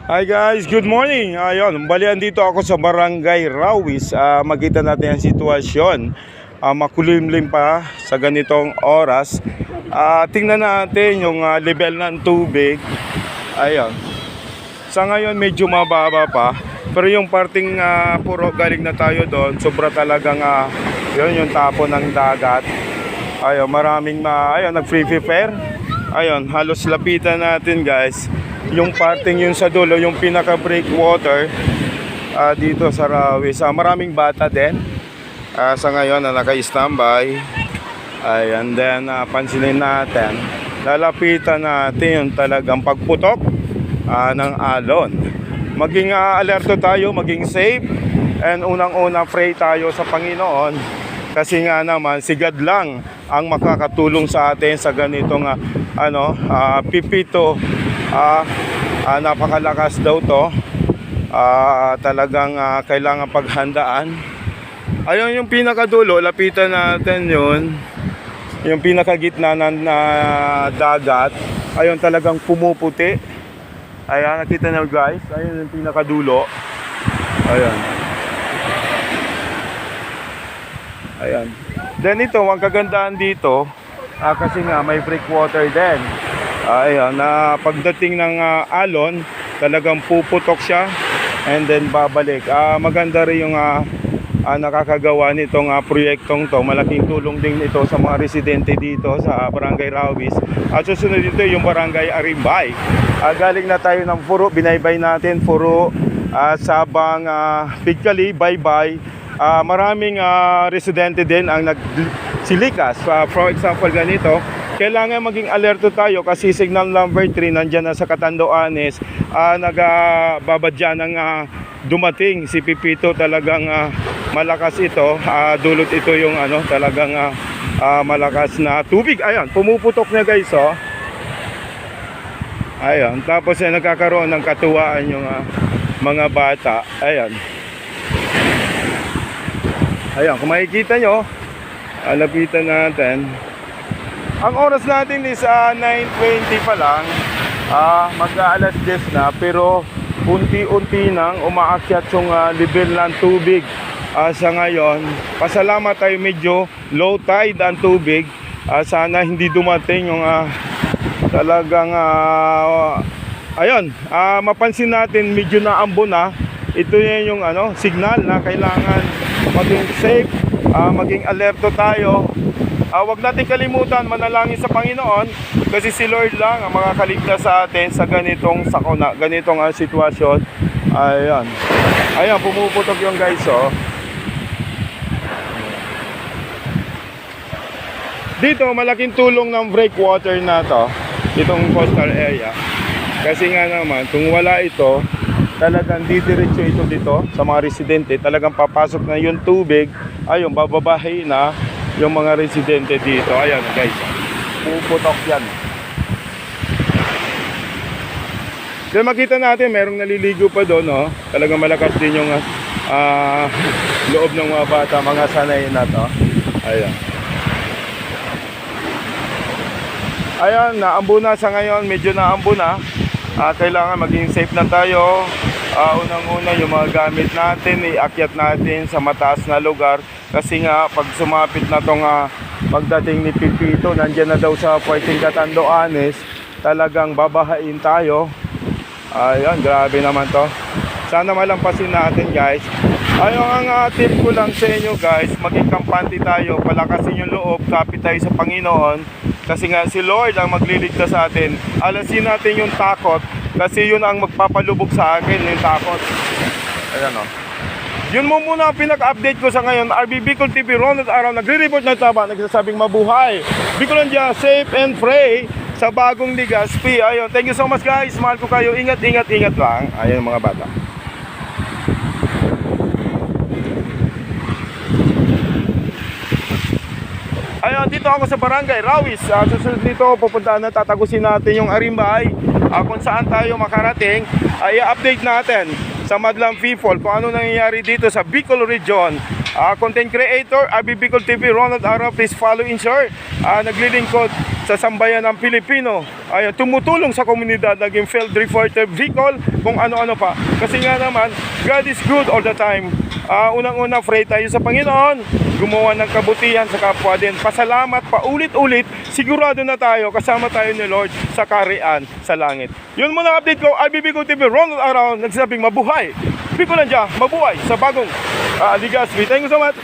Hi guys, good morning. Ayun, balian dito ako sa Barangay Rawis. Makita natin ang sitwasyon. Makulimlim pa sa ganitong oras. Tingnan natin yung level ng tubig. Ayun. Sa ngayon medyo mababa pa. Pero yung parting puro galing na tayo doon, sobra talagang yun yung tapo ng dagat. Ayun, maraming nag-free prepare. Ayun, halos lapitan natin guys. Yung parting yun sa dulo, yung pinaka breakwater dito sa Rawis. Maraming bata din sa ngayon na naka-standby. And then pansinin natin, lalapitan natin yung talagang pagputok ng alon. Maging alerto tayo, maging safe, and unang-unang pray tayo sa Panginoon. Kasi nga naman, si God lang ang makakatulong sa atin sa ganitong pipito. Napakalakas daw to. Talagang kailangan paghandaan. Ayun yung pinakadulo, lapitan natin yun. Yung pinakagitna ng dagat. Ayun talagang pumuputi. Ayan, nakita nyo guys. Ayun yung pinakadulo. Ayan. Ayan. Then ito, ang kagandahan dito, kasi nga may breakwater din. Ayan, na pagdating ng alon, talagang puputok siya and then babalik. Maganda rin yung nakakagawa nitong proyektong to. Malaking tulong din ito sa mga residente dito sa Barangay Rawis. At susunod dito yung Barangay Arimbay. Galing na tayo ng Puro, binaybay natin Puro, Sabang, Pigkali, Baybay. Maraming residente din ang nagsilikas. For example ganito, kailangan maging alerto tayo kasi signal number 3 nandyan na sa Catanduanes, nagbabadya ng dumating si Pipito. Talagang malakas ito, dulot ito yung talagang malakas na tubig. Ayan, pumuputok na guys, oh. Ayan, tapos nagkakaroon ng katuwaan yung mga bata. Ayan. Ayan, kung makikita nyo, lapitan natin. Ang oras natin is 9:20 pa lang. Mag-aalas 10 na, pero unti-unti nang umaakyat yung level ng tubig sa ngayon. Pasalamat tayo, medyo low tide ang tubig. Sana hindi dumating yung talagang ayun, mapansin natin medyo naambo na. Ito yung signal na kailangan maging safe, maging alerto tayo. Huwag natin kalimutan manalangin sa Panginoon kasi si Lord lang ang makakaligtas sa atin sa ganitong sakuna, ganitong sitwasyon. Ayan. Ayan, pumuputok yung guys, oh. Dito, malaking tulong ng breakwater na to, itong coastal area. Kasi nga naman, kung wala ito, talagang didiretso ito dito sa mga residente. Talagang papasok na yung tubig, ayun, bababahay na yung mga residente dito. Ayan guys, puputok yan. Then makita natin merong naliligo pa doon, no? Talagang malakas din yung loob ng mga bata, mga sanay na to. Ayan. Ayan, naambo na sa ngayon, medyo naambo na. Kailangan maging safe na tayo. Unang-una yung mga gamit natin, iakyat natin sa mataas na lugar. Kasi nga pag sumapit na tong pagdating ni Pipito, nandiyan na daw sa Puerto Catanduanes, talagang babahain tayo. Ayun, grabe naman to. Sana malampasin natin guys. Ayun, ang tip ko lang sa inyo guys, maging kampante tayo, palakasin yung loob, kapit tayo sa Panginoon. Kasi nga si Lord ang magliligtas sa atin. Alasin natin yung takot, kasi yun ang magpapalubog sa akin, yung takot. Ayan, oh. Yun mo muna ang pinaka-update ko sa ngayon. RB Bicol TV, Ronald Araw, nagre-report ng taba, nagsasabing mabuhay. Bicolandia, safe and pray sa bagong Ligaspi. Ayun, thank you so much guys. Mahal ko kayo. Ingat, ingat, ingat lang. Ayun mga bata. Ayun, dito ako sa Barangay Rawis. Susunod dito, pupuntaan na, tatagusin natin yung Arimbay. Kung saan tayo makarating, ay update natin sa Madlang people kung ano nangyayari dito sa Bicol Region. content creator, Abi Bicol TV, Ronald Ara, please follow in sir. Naglilingkod sa sambayan ng Pilipino, ay tumutulong sa komunidad, naging field reporter Bicol, kung ano-ano pa. Kasi nga naman, God is good all the time. Unang-una, pray tayo sa Panginoon, gumawa ng kabutihan sa kapwa din. Pasalamat pa ulit-ulit, sigurado na tayo, kasama tayo ni Lord sa kaharian sa langit. Yun muna ang update ko, Abi Bicol TV, Ronald Ara, nagsasabing mabuhay. Bicolandia, mabuhay sa bagong Ligaspi. Thank you so much.